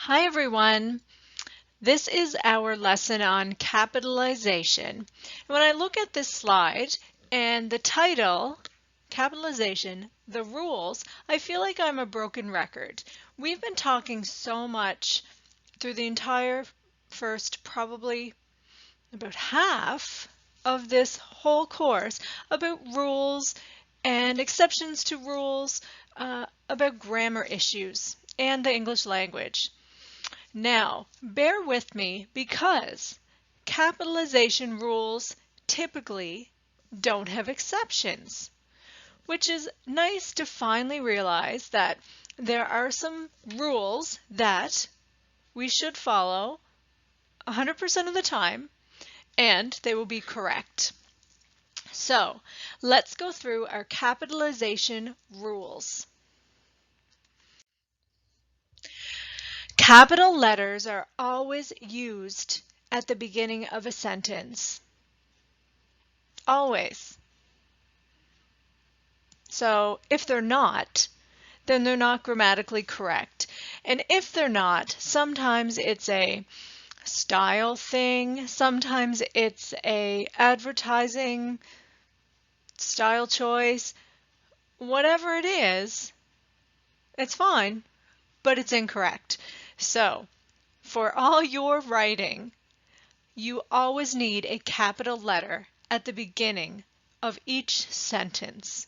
Hi everyone. This is our lesson on capitalization. And when I look at this slide and the title, Capitalization, the rules, I feel like I'm a broken record. We've been talking so much through the entire first, probably about half of this whole course about rules and exceptions to rules, about grammar issues and the English language. Now, bear with me because capitalization rules typically don't have exceptions, which is nice to finally realize that there are some rules that we should follow 100% of the time, and they will be correct. So, let's go through our capitalization rules. Capital letters are always used at the beginning of a sentence. Always. So if they're not, then they're not grammatically correct. And if they're not, sometimes it's a style thing, sometimes it's a advertising style choice. Whatever it is, it's fine, but it's incorrect. So for all your writing, you always need a capital letter at the beginning of each sentence.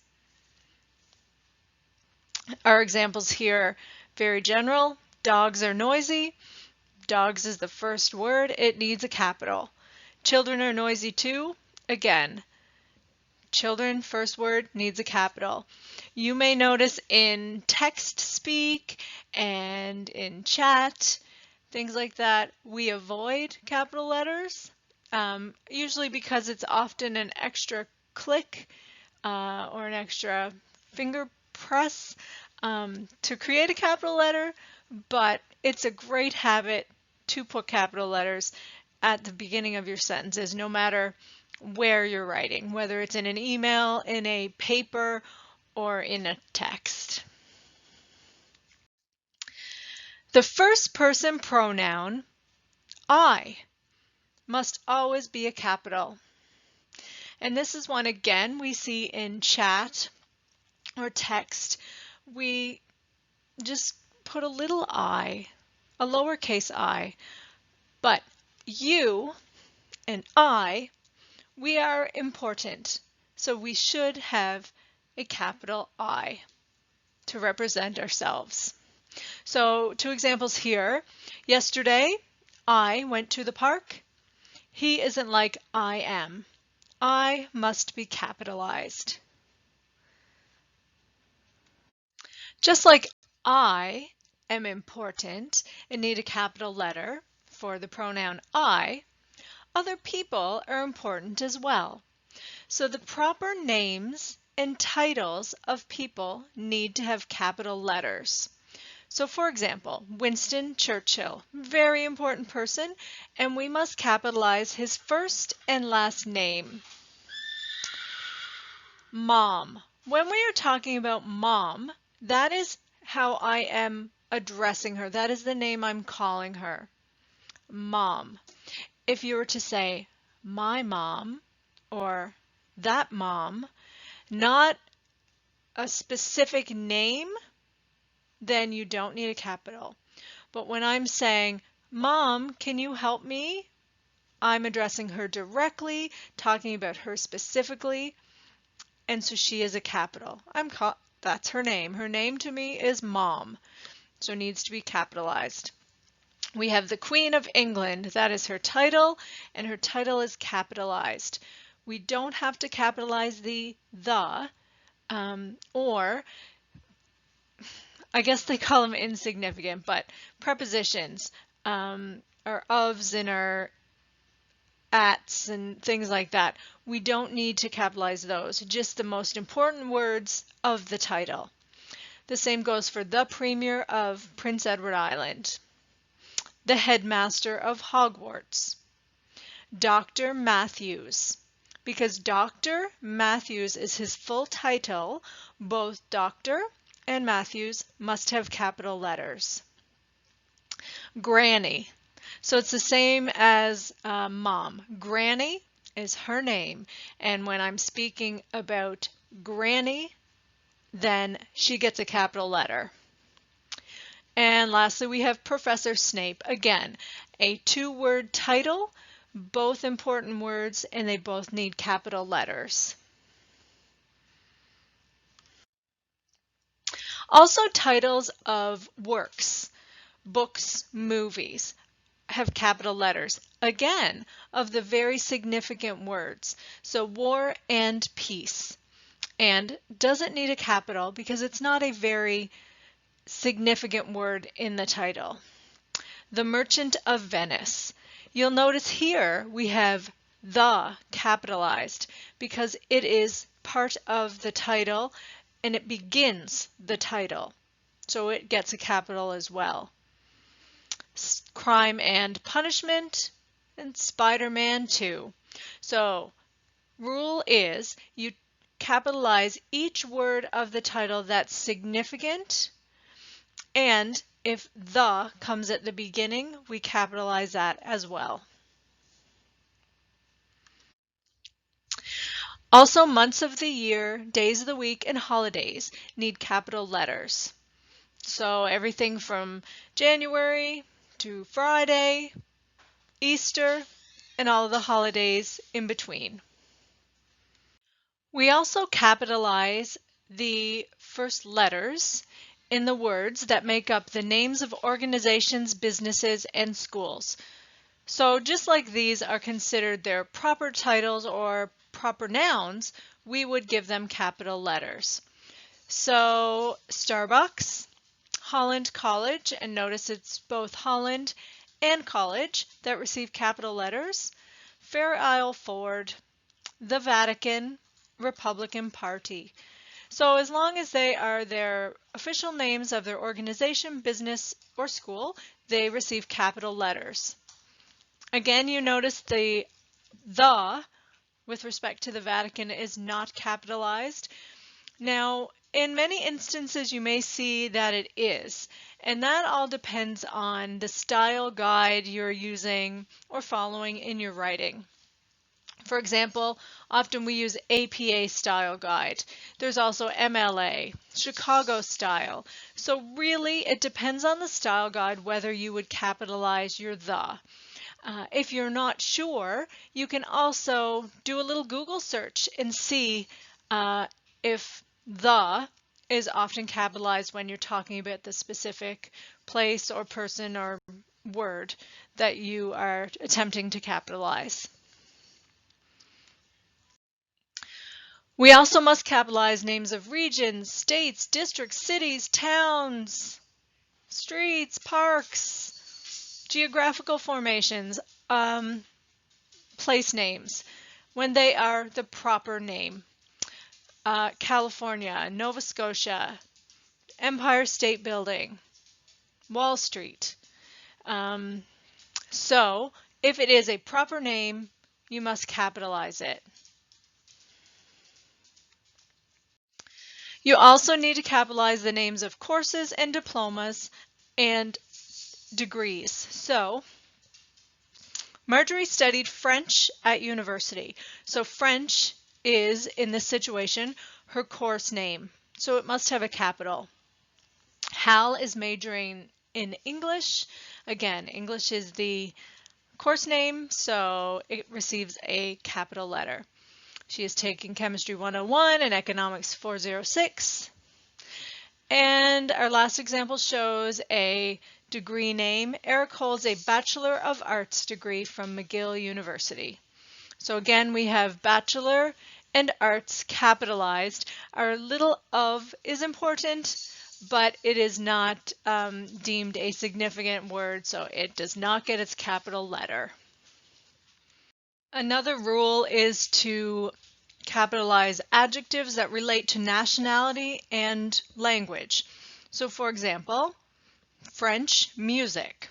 Our examples here, very general. Dogs are noisy. Dogs is the first word. It needs a capital. Children are noisy too. Again, children, first word, needs a capital. You may notice in text speak and in chat, things like that, we avoid capital letters, usually because it's often an extra click or an extra finger press to create a capital letter, but it's a great habit to put capital letters at the beginning of your sentences, no matter where you're writing, whether it's in an email, in a paper, or in a text. The first person pronoun, I, must always be a capital. And this is one, again, we see in chat or text. We just put a little I, a lowercase I, but you and I, we are important, so we should have a capital I to represent ourselves. So 2 examples here. Yesterday, I went to the park. He isn't like I am. I must be capitalized. Just like I am important and need a capital letter for the pronoun I, other people are important as well. So the proper names and titles of people need to have capital letters. So for example, Winston Churchill, very important person, and we must capitalize his first and last name. Mom. When we are talking about mom, that is how I am addressing her. That is the name I'm calling her. Mom. If you were to say my mom or that mom, not a specific name, then you don't need a capital. But when I'm saying, Mom, can you help me? I'm addressing her directly, talking about her specifically, and so she is a capital. That's her name. Her name to me is Mom, so it needs to be capitalized. We have the Queen of England. That is her title, and her title is capitalized. We don't have to capitalize the or I guess they call them insignificant, but prepositions, our ofs and our ats and things like that. We don't need to capitalize those, just the most important words of the title. The same goes for the Premier of Prince Edward Island, the Headmaster of Hogwarts, Dr. Matthews, because Dr. Matthews is his full title. Both Dr. and Matthews must have capital letters. Granny. So it's the same as mom. Granny is her name. And when I'm speaking about Granny, then she gets a capital letter. And lastly, we have Professor Snape. Again, a two-word title, both important words, and they both need capital letters. Also, titles of works, books, movies have capital letters. Again, of the very significant words. So War and Peace. And doesn't need a capital because it's not a very significant word in the title. The Merchant of Venice. You'll notice here we have the capitalized because it is part of the title and it begins the title. So it gets a capital as well. Crime and Punishment and Spider-Man 2. So rule is you capitalize each word of the title that's significant, and if the comes at the beginning, we capitalize that as well. Also, months of the year, days of the week, and holidays need capital letters. So everything from January to Friday, Easter, and all of the holidays in between. We also capitalize the first letters in the words that make up the names of organizations, businesses, and schools. So just like these are considered their proper titles or proper nouns, we would give them capital letters. So Starbucks, Holland College, and notice it's both Holland and College that receive capital letters. Fair Isle Ford, the Vatican, Republican Party. So as long as they are their official names of their organization, business, or school, they receive capital letters. Again, you notice the with respect to the Vatican is not capitalized. Now, in many instances, you may see that it is, and that all depends on the style guide you're using or following in your writing. For example, often we use APA style guide. There's also MLA, Chicago style. So really, it depends on the style guide whether you would capitalize your the. If you're not sure, you can also do a little Google search and see if the is often capitalized when you're talking about the specific place or person or word that you are attempting to capitalize. We also must capitalize names of regions, states, districts, cities, towns, streets, parks, geographical formations, place names, when they are the proper name. California, Nova Scotia, Empire State Building, Wall Street. So if it is a proper name, you must capitalize it. You also need to capitalize the names of courses and diplomas and degrees. So Marjorie studied French at university. So French is, in this situation, her course name. So it must have a capital. Hal is majoring in English. Again, English is the course name, so it receives a capital letter. She is taking Chemistry 101 and Economics 406. And our last example shows a degree name. Eric holds a Bachelor of Arts degree from McGill University. So again, we have Bachelor and Arts capitalized. Our little of is important, but it is not deemed a significant word, so it does not get its capital letter. Another rule is to capitalize adjectives that relate to nationality and language. So for example, French music.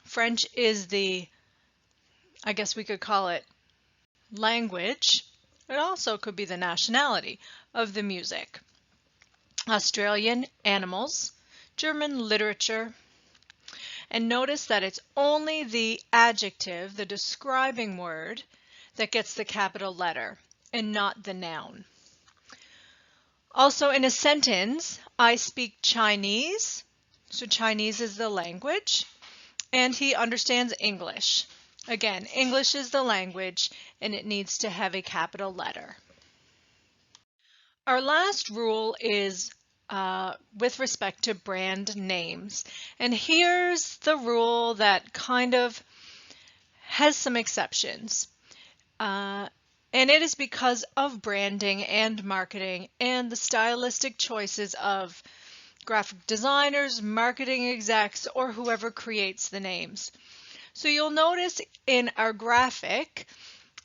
French is the, I guess we could call it language. It also could be the nationality of the music. Australian animals, German literature, And notice that it's only the adjective, the describing word, that gets the capital letter and not the noun. Also in a sentence, I speak Chinese. So Chinese is the language, and he understands English. Again, English is the language, and it needs to have a capital letter. Our last rule is with respect to brand names. And here's the rule that kind of has some exceptions. And it is because of branding and marketing and the stylistic choices of graphic designers, marketing execs, or whoever creates the names. So you'll notice in our graphic,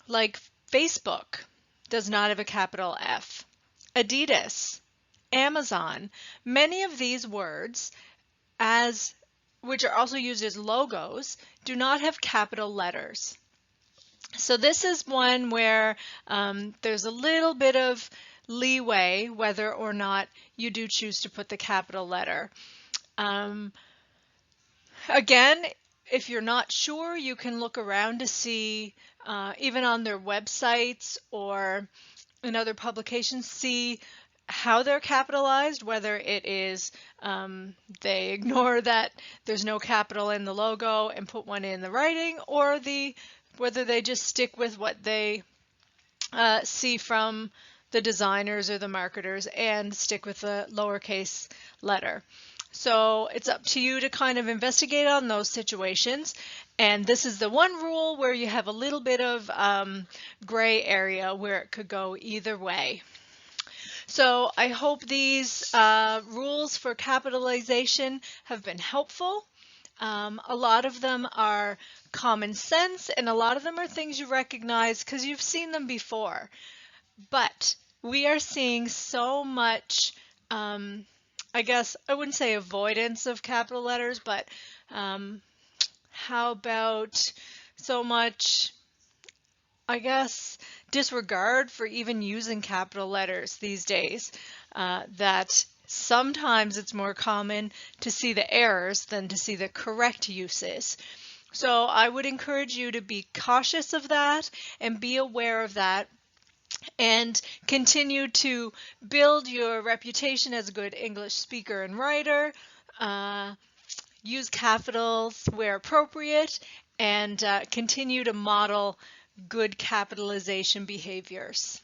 like Facebook does not have a capital F. Adidas, Amazon, many of these words, which are also used as logos, do not have capital letters. So this is one where there's a little bit of leeway whether or not you do choose to put the capital letter. Again, if you're not sure, you can look around to see, even on their websites or in other publications, see how they're capitalized, whether it is they ignore that there's no capital in the logo and put one in the writing, or whether they just stick with what they see from the designers or the marketers and stick with the lowercase letter. So it's up to you to kind of investigate on those situations. And this is the one rule where you have a little bit of gray area where it could go either way. So I hope these rules for capitalization have been helpful. A lot of them are common sense, and a lot of them are things you recognize because you've seen them before. But we are seeing so much, I guess I wouldn't say avoidance of capital letters, but how about so much, I guess, disregard for even using capital letters these days, that sometimes it's more common to see the errors than to see the correct uses. So I would encourage you to be cautious of that and be aware of that, and continue to build your reputation as a good English speaker and writer. Use capitals where appropriate, and continue to model good capitalization behaviors.